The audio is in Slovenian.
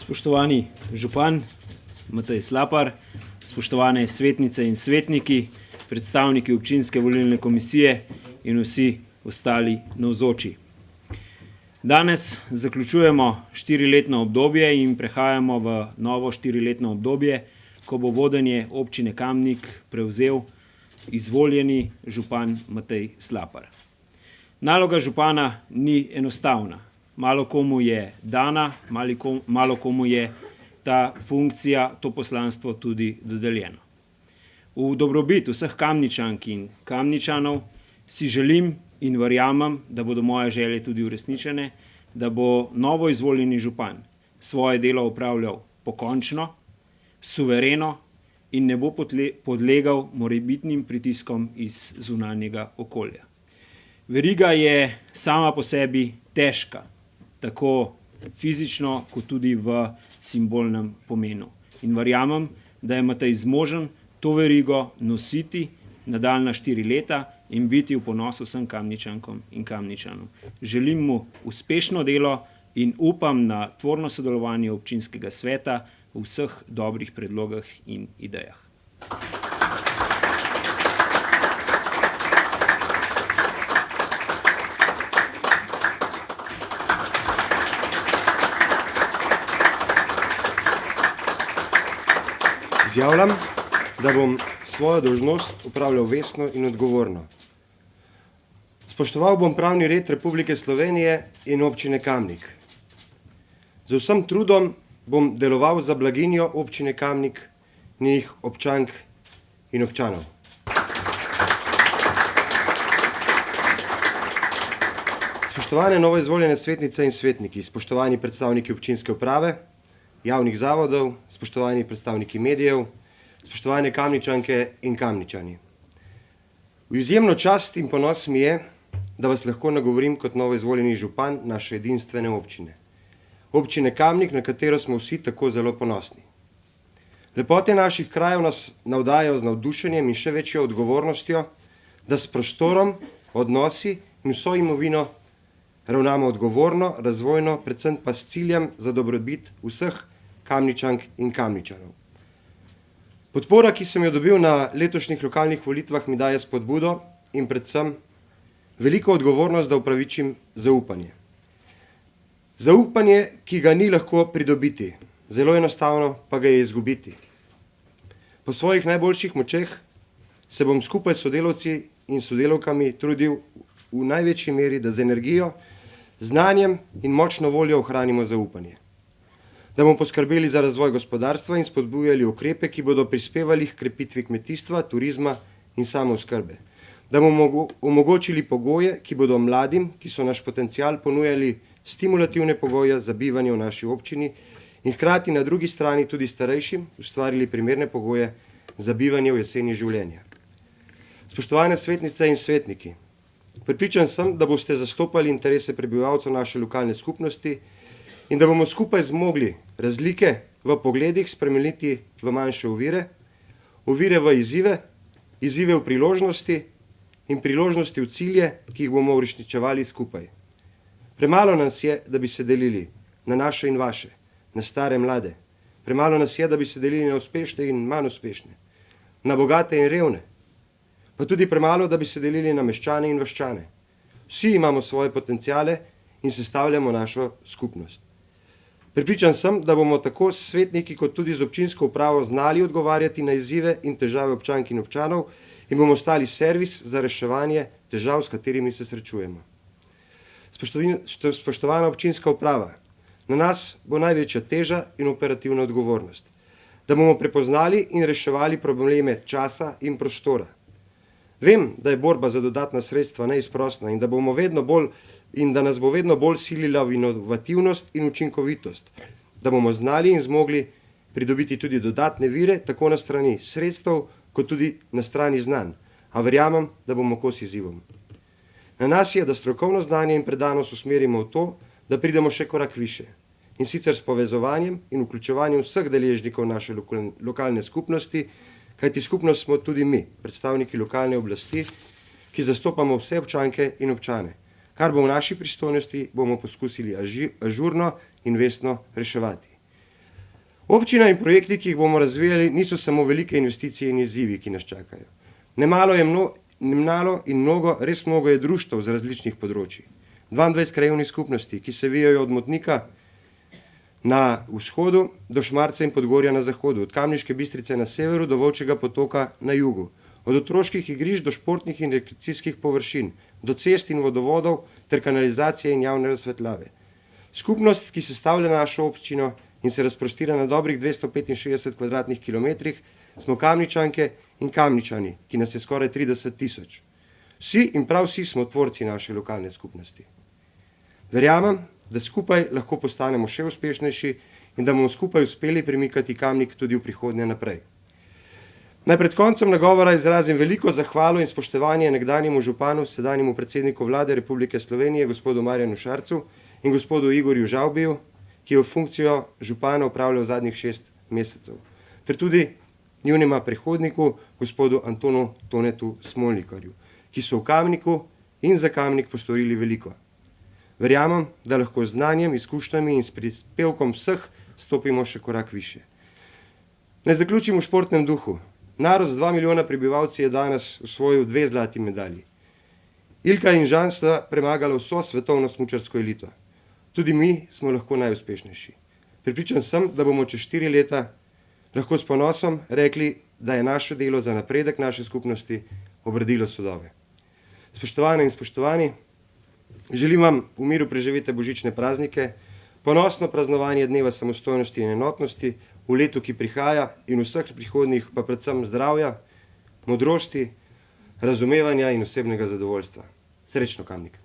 Spoštovani župan Matej Slapar, spoštovane svetnice in svetniki, predstavniki občinske volilne komisije in vsi ostali navzoči. Danes zaključujemo 4-letno obdobje in prehajamo v novo 4-letno obdobje, ko bo vodenje občine Kamnik prevzel izvoljeni župan Matej Slapar. Naloga župana ni enostavna. Malo komu je dana, malo komu je ta funkcija, to poslanstvo tudi dodeljeno. V dobrobit vseh Kamničank in Kamničanov si želim in verjamem, da bodo moje želje tudi uresničene, da bo novo izvoljeni župan svoje delo opravljal pokončno, suvereno in ne bo podlegal morebitnim pritiskom iz zunanjega okolja. Veriga je sama po sebi težka, tako fizično kot tudi v simbolnem pomenu. In verjamem, da je Matej zmožen to verigo nositi nadaljnja 4 leta in biti v ponos vsem Kamničankom in Kamničanom. Želim mu uspešno delo in upam na tvorno sodelovanje občinskega sveta v vseh dobrih predlogah in idejah. Izjavljam, da bom svojo dolžnost opravljal vestno in odgovorno. Spoštoval bom pravni red Republike Slovenije in občine Kamnik. Z vsem trudom bom deloval za blaginjo občine Kamnik, njih občank in občanov. Spoštovane novoizvoljene svetnice in svetniki, spoštovani predstavniki občinske uprave, javnih zavodov, spoštovani predstavniki medijev, spoštovane Kamničanke in Kamničani. V izjemno čast in ponos mi je, da vas lahko nagovorim kot novoizvoljeni župan naše edinstvene občine. Občine Kamnik, na katero smo vsi tako zelo ponosni. Lepote naših krajev nas navdajajo z navdušenjem in še večjo odgovornostjo, da s prostorom, odnosi in vso imovino ravnamo odgovorno, razvojno, predvsem pa s ciljem za dobrobit vseh Kamničank in Kamničanov. Podpora, ki sem jo dobil na letošnjih lokalnih volitvah, mi daje spodbudo in predvsem veliko odgovornost, da upravičim zaupanje. Zaupanje, ki ga ni lahko pridobiti, zelo enostavno pa ga je izgubiti. Po svojih najboljših močeh se bom skupaj s sodelavci in sodelavkami trudil v največji meri, da z energijo, znanjem in močno voljo ohranimo zaupanje. Da bomo poskrbeli za razvoj gospodarstva in spodbujali ukrepe, ki bodo prispevali k krepitvi kmetijstva, turizma in samooskrbe. Da bomo omogočili pogoje, ki bodo mladim, ki so naš potencial, ponujali stimulativne pogoje za bivanje v naši občini in hkrati na drugi strani tudi starejšim ustvarili primerne pogoje za bivanje v jeseni življenja. Spoštovane svetnice in svetniki, prepričan sem, da boste zastopali interese prebivalcev naše lokalne skupnosti in da bomo skupaj zmogli razlike v pogledih spremeniti v manjše ovire, ovire v izzive, izzive v priložnosti in priložnosti v cilje, ki jih bomo uresničevali skupaj. Premalo nas je, da bi se delili na naše in vaše, na stare mlade. Premalo nas je, da bi se delili na uspešne in manj uspešne, na bogate in revne. Pa tudi premalo, da bi se delili na meščane in vaščane. Vsi imamo svoje potenciale in sestavljamo našo skupnost. Prepričan sem, da bomo tako s svetniki kot tudi z občinsko upravo znali odgovarjati na izzive in težave občank in občanov in bomo stali servis za reševanje težav, s katerimi se srečujemo. Spoštovana občinska uprava, na nas bo največja teža in operativna odgovornost, da bomo prepoznali in reševali probleme časa in prostora. Vem, da je borba za dodatna sredstva neizprosna in da nas bo vedno bolj silila v inovativnost in učinkovitost, da bomo znali in zmogli pridobiti tudi dodatne vire, tako na strani sredstev, kot tudi na strani znanj, a verjamem, da bomo kos izzivom. Na nas je, da strokovno znanje in predanost usmerimo v to, da pridemo še korak više, in sicer s povezovanjem in vključevanjem vseh deležnikov naše lokalne skupnosti, kajti skupnost smo tudi mi, predstavniki lokalne oblasti, ki zastopamo vse občanke in občane. Kar bo v naši pristojnosti, bomo poskusili ažurno in vestno reševati. Občina in projekti, ki jih bomo razvijali, niso samo velike investicije in izzivi, ki nas čakajo. Nemalo in res mnogo je društev z različnih področij. 22 krajevnih skupnosti, ki se vijajo od Motnika na vzhodu do Šmarca in Podgorja na zahodu, od Kamniške Bistrice na severu do Volčjega potoka na jugu, od otroških igrišč do športnih in rekreacijskih površin, do cest in vodovodov ter kanalizacije in javne razsvetljave. Skupnost, ki sestavlja našo občino in se razprostira na dobrih 265 kvadratnih kilometrih, smo Kamničanke in Kamničani, ki nas je skoraj 30 tisoč. Vsi in prav vsi smo tvorci naše lokalne skupnosti. Verjamem, da skupaj lahko postanemo še uspešnejši in da bomo skupaj uspeli premikati Kamnik tudi v prihodnje naprej. Naj pred koncem nagovora izrazim veliko zahvalo in spoštovanje nekdanjemu županu, sedanjemu predsedniku Vlade Republike Slovenije, gospodu Marjanu Šarcu in gospodu Igorju Žavbiju, ki je v funkcijo župana upravljal zadnjih 6 mesecev, ter tudi njunima prehodniku, gospodu Antonu Tonetu Smolnikarju, ki so v Kamniku in za Kamnik postorili veliko. Verjamem, da lahko z znanjem, izkušnjami in s prispevkom vseh stopimo še korak više. Naj zaključim v športnem duhu. Narod z 2 milijona prebivalci je danes osvojil 2 zlati medalji. Ilka in Žan sta premagala vso svetovno smučarsko elito. Tudi mi smo lahko najuspešnejši. Prepričan sem, da bomo čez 4 leta lahko s ponosom rekli, da je naše delo za napredek naše skupnosti obrodilo sadove. Spoštovane in spoštovani, želim vam v miru preživeti božične praznike, ponosno praznovanje dneva samostojnosti in enotnosti v letu, ki prihaja, in vseh prihodnjih pa predvsem zdravja, modrosti, razumevanja in osebnega zadovoljstva. Srečno, Kamnik!